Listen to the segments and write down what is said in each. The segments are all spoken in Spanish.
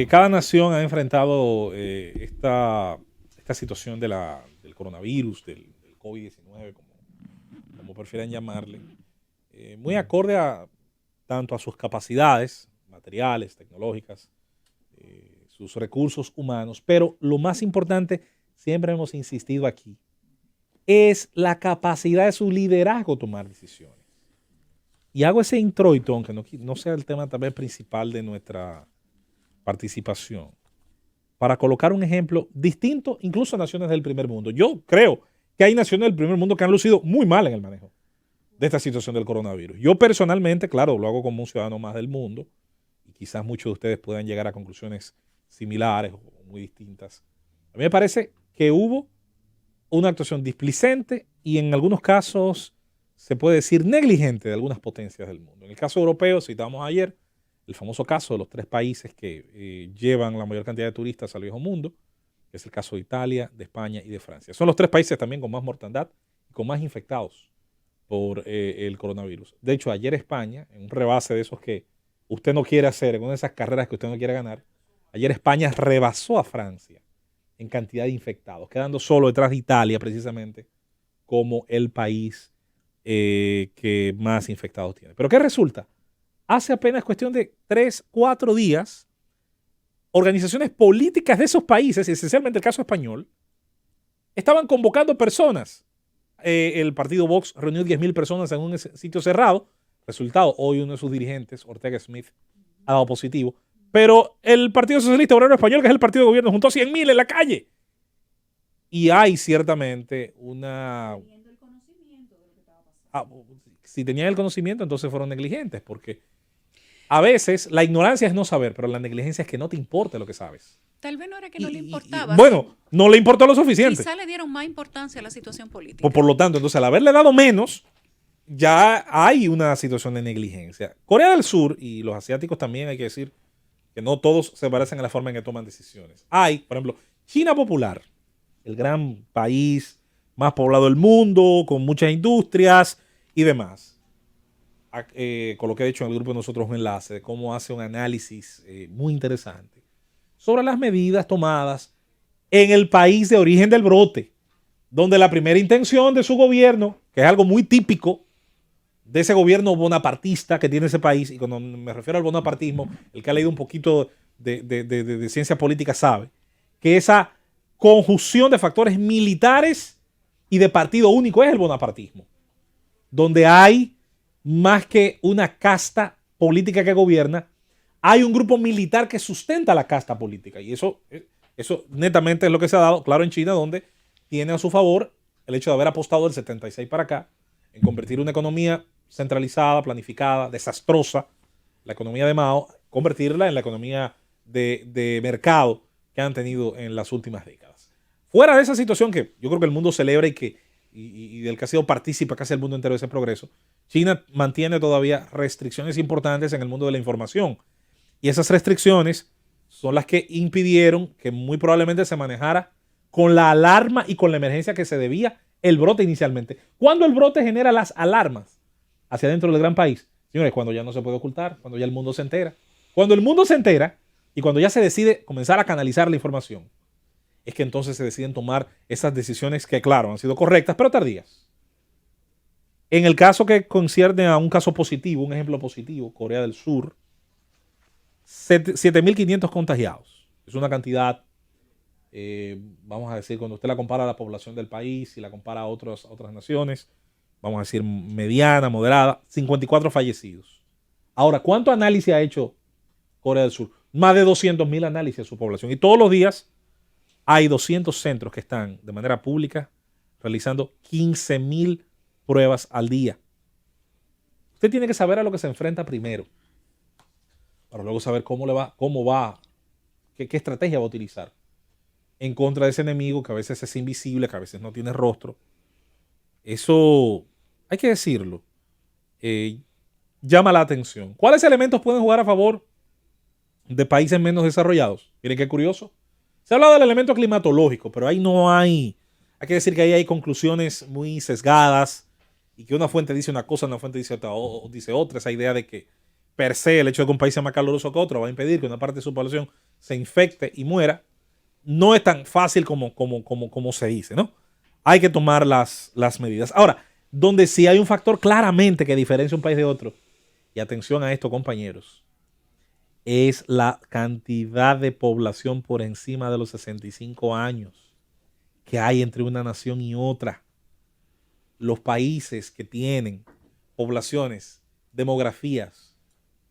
Cada nación ha enfrentado esta situación del coronavirus, del COVID-19, como prefieran llamarle, muy acorde tanto a sus capacidades materiales, tecnológicas, sus recursos humanos, pero lo más importante, siempre hemos insistido aquí, es la capacidad de su liderazgo tomar decisiones. Y hago ese introito, aunque no sea el tema también principal de nuestra participación, para colocar un ejemplo distinto incluso a naciones del primer mundo. Yo creo que hay naciones del primer mundo que han lucido muy mal en el manejo de esta situación del coronavirus. Yo personalmente, claro, lo hago como un ciudadano más del mundo y quizás muchos de ustedes puedan llegar a conclusiones similares o muy distintas. A mí me parece que hubo una actuación displicente y en algunos casos se puede decir negligente de algunas potencias del mundo. En el caso europeo, citamos ayer el famoso caso de los 3 países que llevan la mayor cantidad de turistas al viejo mundo, que es el caso de Italia, de España y de Francia. Son los 3 países también con más mortandad y con más infectados por el coronavirus. De hecho, ayer España, en un rebase de esos que usted no quiere hacer, en una de esas carreras que usted no quiere ganar, ayer España rebasó a Francia en cantidad de infectados, quedando solo detrás de Italia precisamente como el país que más infectados tiene. ¿Pero qué resulta? Hace apenas cuestión de 3, 4 días, organizaciones políticas de esos países, esencialmente el caso español, estaban convocando personas. El partido Vox reunió 10.000 personas en un sitio cerrado. Resultado, hoy uno de sus dirigentes, Ortega Smith, ha dado positivo. Pero el Partido Socialista Obrero Español, que es el partido de gobierno, juntó 100.000 en la calle. Y hay ciertamente una... Ah, si tenían el conocimiento, entonces fueron negligentes, porque a veces la ignorancia es no saber, pero la negligencia es que no te importe lo que sabes. Tal vez no era que no le importaba. Bueno, no le importó lo suficiente. Quizá le dieron más importancia a la situación política. Por lo tanto, entonces al haberle dado menos, ya hay una situación de negligencia. Corea del Sur y los asiáticos también hay que decir que no todos se parecen en la forma en que toman decisiones. Hay, por ejemplo, China Popular, el gran país más poblado del mundo, con muchas industrias y demás. Coloqué de hecho en el grupo de nosotros un enlace de cómo hace un análisis muy interesante sobre las medidas tomadas en el país de origen del brote, donde la primera intención de su gobierno, que es algo muy típico de ese gobierno bonapartista que tiene ese país, y cuando me refiero al bonapartismo, el que ha leído un poquito de ciencia política sabe que esa conjunción de factores militares y de partido único es el bonapartismo, donde hay más que una casta política que gobierna, hay un grupo militar que sustenta la casta política. Y eso netamente es lo que se ha dado, claro, en China, donde tiene a su favor el hecho de haber apostado del 76 para acá en convertir una economía centralizada, planificada, desastrosa, la economía de Mao, convertirla en la economía de mercado que han tenido en las últimas décadas. Fuera de esa situación que yo creo que el mundo celebra y del que ha sido partícipe casi el mundo entero de ese progreso, China mantiene todavía restricciones importantes en el mundo de la información. Y esas restricciones son las que impidieron que muy probablemente se manejara con la alarma y con la emergencia que se debía el brote inicialmente. ¿Cuándo el brote genera las alarmas hacia dentro del gran país? Señores, cuando ya no se puede ocultar, cuando ya el mundo se entera. Cuando el mundo se entera y cuando ya se decide comenzar a canalizar la información, es que entonces se deciden tomar esas decisiones que, claro, han sido correctas, pero tardías. En el caso que concierne a un caso positivo, un ejemplo positivo, Corea del Sur, 7.500 contagiados. Es una cantidad, vamos a decir, cuando usted la compara a la población del país y la compara a otras naciones, vamos a decir mediana, moderada, 54 fallecidos. Ahora, ¿cuánto análisis ha hecho Corea del Sur? Más de 200.000 análisis de su población. Y todos los días hay 200 centros que están de manera pública realizando 15.000 pruebas al día. Usted tiene que saber a lo que se enfrenta primero, para luego saber cómo va, qué estrategia va a utilizar en contra de ese enemigo que a veces es invisible, que a veces no tiene rostro. Eso, hay que decirlo, llama la atención. ¿Cuáles elementos pueden jugar a favor de países menos desarrollados? Miren qué curioso. Se ha hablado del elemento climatológico, pero ahí no hay que decir que ahí hay conclusiones muy sesgadas y que una fuente dice una cosa, una fuente dice otra. Esa idea de que per se el hecho de que un país sea más caluroso que otro va a impedir que una parte de su población se infecte y muera, no es tan fácil como se dice, ¿no? Hay que tomar las medidas. Ahora, donde sí hay un factor claramente que diferencia un país de otro, y atención a esto, compañeros, es la cantidad de población por encima de los 65 años que hay entre una nación y otra. Los países que tienen poblaciones, demografías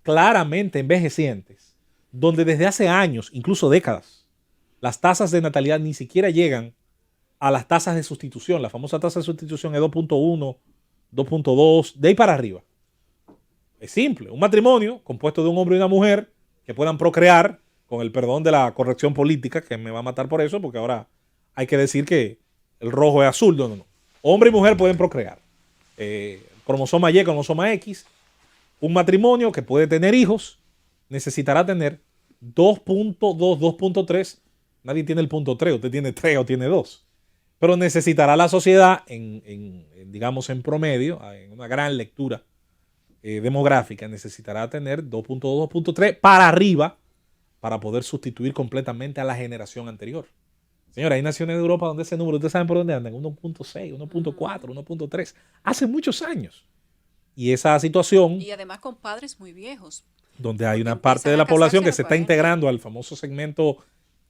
claramente envejecientes, donde desde hace años, incluso décadas, las tasas de natalidad ni siquiera llegan a las tasas de sustitución. La famosa tasa de sustitución es 2.1, 2.2, de ahí para arriba. Es simple, un matrimonio compuesto de un hombre y una mujer que puedan procrear, con el perdón de la corrección política, que me va a matar por eso, porque ahora hay que decir que el rojo es azul. No, no, no. Hombre y mujer pueden procrear. Cromosoma Y, cromosoma X. Un matrimonio que puede tener hijos necesitará tener 2.2, 2.3. Nadie tiene el punto 3, usted tiene 3 o tiene 2. Pero necesitará la sociedad, digamos en promedio, en una gran lectura demográfica, necesitará tener 2.2, 2.3 para arriba para poder sustituir completamente a la generación anterior. Señora, hay naciones de Europa donde ese número, ustedes saben por dónde andan, 1.6, 1.4, 1.3, hace muchos años. Y esa situación... Y además con padres muy viejos. Donde hay una parte de la población que se está integrando al famoso segmento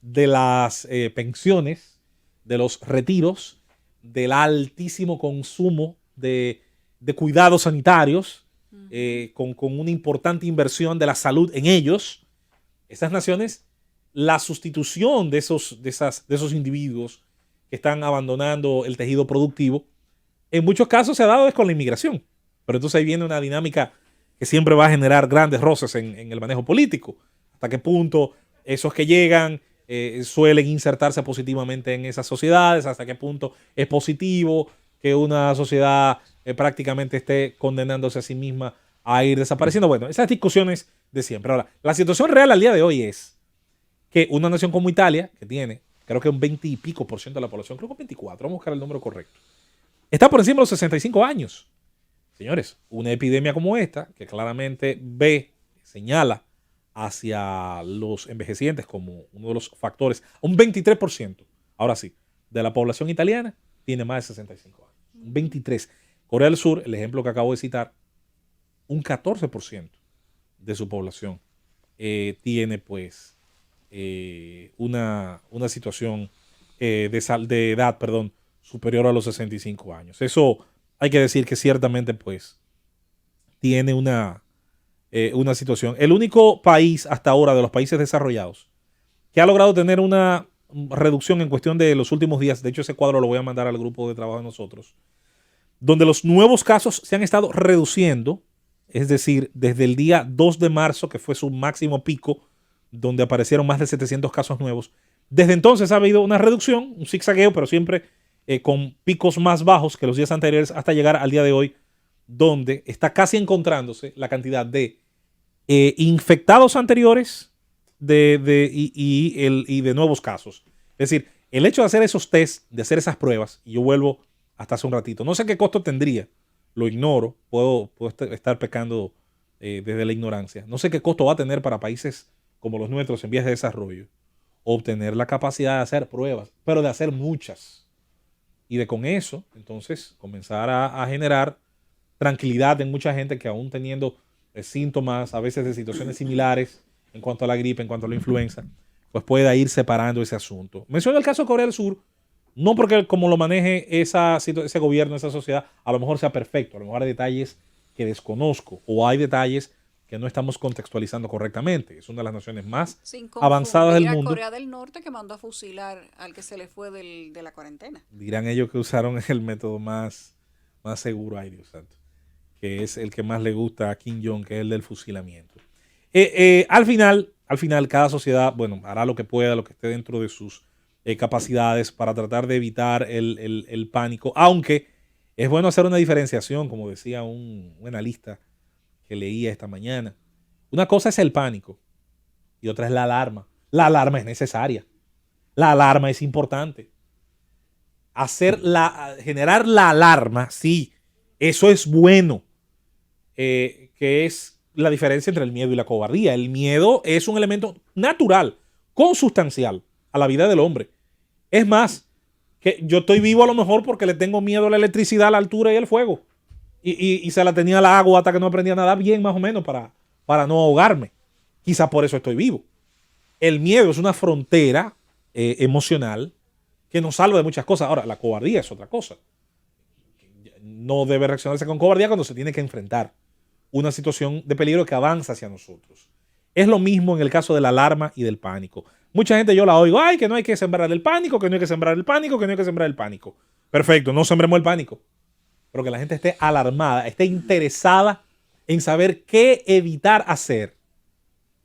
de las pensiones, de los retiros, del altísimo consumo de cuidados sanitarios, con una importante inversión de la salud en ellos. Esas naciones, la sustitución de esos individuos que están abandonando el tejido productivo, en muchos casos se ha dado es con la inmigración. Pero entonces ahí viene una dinámica que siempre va a generar grandes roces en el manejo político. Hasta qué punto esos que llegan suelen insertarse positivamente en esas sociedades, hasta qué punto es positivo que una sociedad prácticamente esté condenándose a sí misma a ir desapareciendo. Bueno, esas discusiones de siempre. Ahora, la situación real al día de hoy es que una nación como Italia, que tiene creo que un 20 y pico % de la población, creo que 24, vamos a buscar el número correcto, está por encima de los 65 años. Señores, una epidemia como esta, que claramente señala hacia los envejecientes como uno de los factores, un 23%, ahora sí, de la población italiana tiene más de 65 años. Un 23%. Corea del Sur, el ejemplo que acabo de citar, un 14% de su población tiene pues una situación de edad, superior a los 65 años. Eso hay que decir que ciertamente pues tiene una situación. El único país hasta ahora de los países desarrollados que ha logrado tener una reducción en cuestión de los últimos días, de hecho ese cuadro lo voy a mandar al grupo de trabajo de nosotros, donde los nuevos casos se han estado reduciendo, es decir, desde el día 2 de marzo, que fue su máximo pico, donde aparecieron más de 700 casos nuevos. Desde entonces ha habido una reducción, un zigzagueo, pero siempre con picos más bajos que los días anteriores, hasta llegar al día de hoy, donde está casi encontrándose la cantidad de infectados anteriores y de nuevos casos. Es decir, el hecho de hacer esos test, de hacer esas pruebas, y yo vuelvo hasta hace un ratito, no sé qué costo tendría, lo ignoro, puedo estar pecando desde la ignorancia, no sé qué costo va a tener para países como los nuestros en vías de desarrollo, obtener la capacidad de hacer pruebas, pero de hacer muchas, y de con eso, entonces, comenzar a generar tranquilidad en mucha gente que aún teniendo síntomas, a veces de situaciones similares en cuanto a la gripe, en cuanto a la influenza, pues pueda ir separando ese asunto. Menciono el caso de Corea del Sur, no porque como lo maneje ese gobierno, esa sociedad, a lo mejor sea perfecto, a lo mejor hay detalles que desconozco o hay detalles que no estamos contextualizando correctamente. Es una de las naciones más avanzadas del mundo. Corea del Norte, que mandó a fusilar al que se le fue de la cuarentena. Dirán ellos que usaron el método más seguro, ay Dios santo, que es el que más le gusta a Kim Jong, que es el del fusilamiento. Al final, cada sociedad, bueno, hará lo que pueda, lo que esté dentro de sus capacidades para tratar de evitar el pánico, aunque es bueno hacer una diferenciación, como decía un analista que leía esta mañana. Una cosa es el pánico y otra es la alarma. La alarma es necesaria. La alarma es importante. Generar la alarma, sí, eso es bueno. Que es la diferencia entre el miedo y la cobardía. El miedo es un elemento natural. consustancial a la vida del hombre. Es más, que yo estoy vivo a lo mejor porque le tengo miedo a la electricidad, a la altura y al fuego. Y se la tenía al agua hasta que no aprendí a nadar bien, más o menos, para no ahogarme. Quizás por eso estoy vivo. El miedo es una frontera emocional que nos salva de muchas cosas. Ahora, la cobardía es otra cosa. No debe reaccionarse con cobardía cuando se tiene que enfrentar una situación de peligro que avanza hacia nosotros. Es lo mismo en el caso de la alarma y del pánico. Mucha gente yo la oigo, ay, que no hay que sembrar el pánico, que no hay que sembrar el pánico, que no hay que sembrar el pánico. Perfecto, no sembremos el pánico. Pero que la gente esté alarmada, esté interesada en saber qué evitar hacer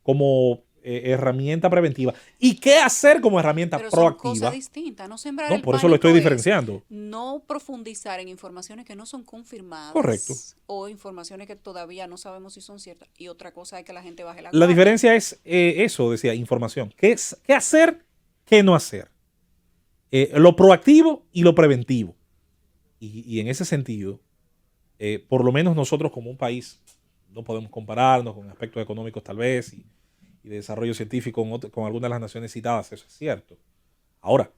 como herramienta preventiva y qué hacer como herramienta Pero proactiva. son cosas distintas. No sembrar No, el por eso lo estoy pánico diferenciando. no profundizar en informaciones que no son confirmadas. Correcto. O informaciones que todavía no sabemos si son ciertas. Y otra cosa es que la gente baje la La guardia. diferencia es eso, decía, información. ¿Qué hacer, qué no hacer? Lo proactivo y lo preventivo. Y en ese sentido, por lo menos nosotros como un país, no podemos compararnos con aspectos económicos tal vez y de desarrollo científico con algunas de las naciones citadas, eso es cierto. Ahora,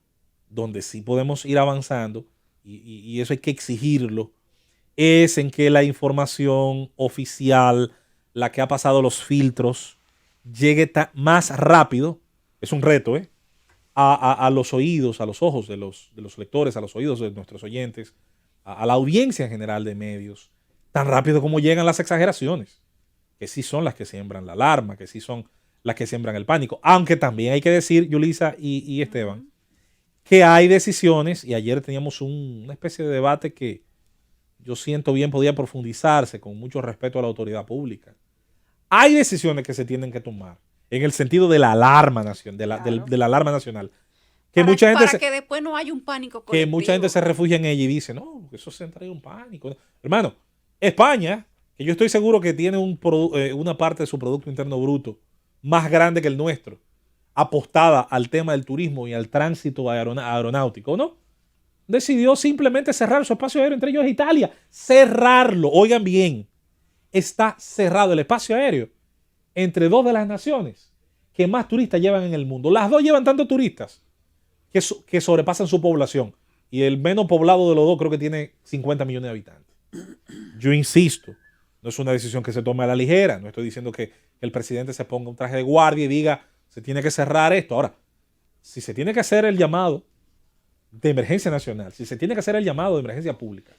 donde sí podemos ir avanzando, y eso hay que exigirlo, es en que la información oficial, la que ha pasado los filtros, llegue más rápido, es un reto, a los oídos, a los ojos de los lectores, a los oídos de nuestros oyentes, a la audiencia en general de medios, tan rápido como llegan las exageraciones, que sí son las que siembran la alarma, que sí son las que siembran el pánico. Aunque también hay que decir, Yulisa y Esteban, que hay decisiones, y ayer teníamos una especie de debate que yo siento bien podía profundizarse con mucho respeto a la autoridad pública. Hay decisiones que se tienen que tomar en el sentido de la alarma nacional, de la alarma nacional. Que para que después no haya un pánico colectivo. Que mucha gente se refugia en ella y dice, no, eso se trae un pánico. Hermano, España, que yo estoy seguro que tiene una parte de su Producto Interno Bruto más grande que el nuestro, apostada al tema del turismo y al tránsito aeronáutico, ¿no? Decidió simplemente cerrar su espacio aéreo, entre ellos Italia. Cerrarlo. Oigan bien, está cerrado el espacio aéreo entre dos de las naciones que más turistas llevan en el mundo. Las dos llevan tantos turistas que sobrepasan su población. Y el menos poblado de los dos creo que tiene 50 millones de habitantes. Yo insisto, no es una decisión que se tome a la ligera. No estoy diciendo que el presidente se ponga un traje de guardia y diga, se tiene que cerrar esto. Ahora, si se tiene que hacer el llamado de emergencia nacional, si se tiene que hacer el llamado de emergencia pública,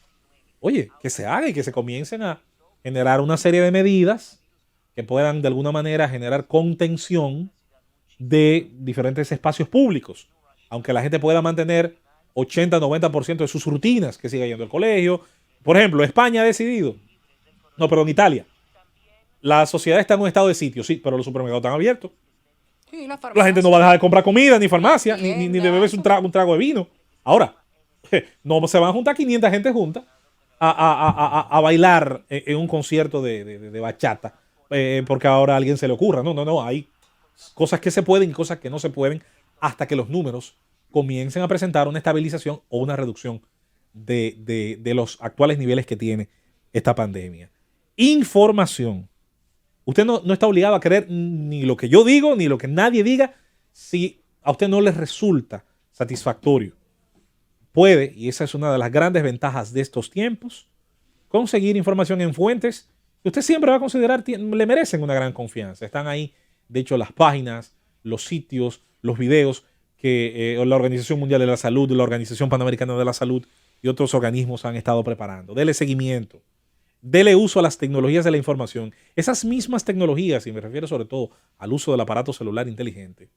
oye, que se haga y que se comiencen a generar una serie de medidas que puedan de alguna manera generar contención de diferentes espacios públicos. Aunque la gente pueda mantener 80-90% de sus rutinas, que siga yendo al colegio. Por ejemplo, España ha decidido, Italia. La sociedad está en un estado de sitio, sí, pero los supermercados están abiertos. Sí, la gente no va a dejar de comprar comida, ni farmacia, ni de beberse un trago de vino. Ahora, no se van a juntar 500 gente juntas a bailar en un concierto de bachata porque ahora a alguien se le ocurra. No, hay cosas que se pueden y cosas que no se pueden hasta que los números comiencen a presentar una estabilización o una reducción de los actuales niveles que tiene esta pandemia. Información. Usted no está obligado a creer ni lo que yo digo, ni lo que nadie diga, si a usted no le resulta satisfactorio. Puede, y esa es una de las grandes ventajas de estos tiempos, conseguir información en fuentes que usted siempre va a considerar le merecen una gran confianza. Están ahí, de hecho, las páginas, los sitios, los videos que la Organización Mundial de la Salud, la Organización Panamericana de la Salud y otros organismos han estado preparando. Dele seguimiento. Dele uso a las tecnologías de la información. Esas mismas tecnologías, y me refiero sobre todo al uso del aparato celular inteligente,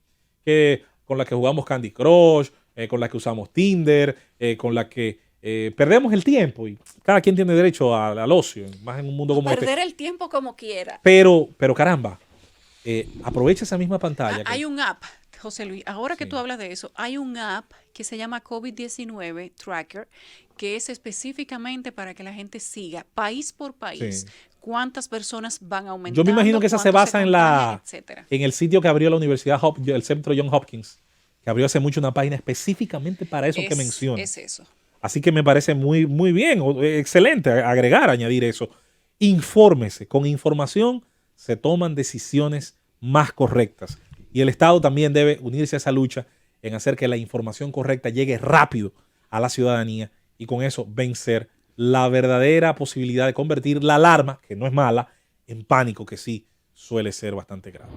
con la que jugamos Candy Crush, con la que usamos Tinder, con la que perdemos el tiempo. Y cada quien tiene derecho al ocio, más en un mundo como Perder el tiempo como quiera. Pero caramba, aprovecha esa misma pantalla. Hay un app, José Luis, ahora que tú hablas de eso, hay un app que se llama COVID-19 Tracker, que es específicamente para que la gente siga país por país cuántas personas van aumentando. Yo me imagino que esa se basa en el sitio que abrió la Universidad, el Centro John Hopkins, que abrió hace mucho una página específicamente para eso que menciona. Es eso. Así que me parece muy, muy bien, excelente añadir eso. Infórmese, con información se toman decisiones más correctas. Y el Estado también debe unirse a esa lucha en hacer que la información correcta llegue rápido a la ciudadanía y con eso vencer la verdadera posibilidad de convertir la alarma, que no es mala, en pánico, que sí suele ser bastante grave.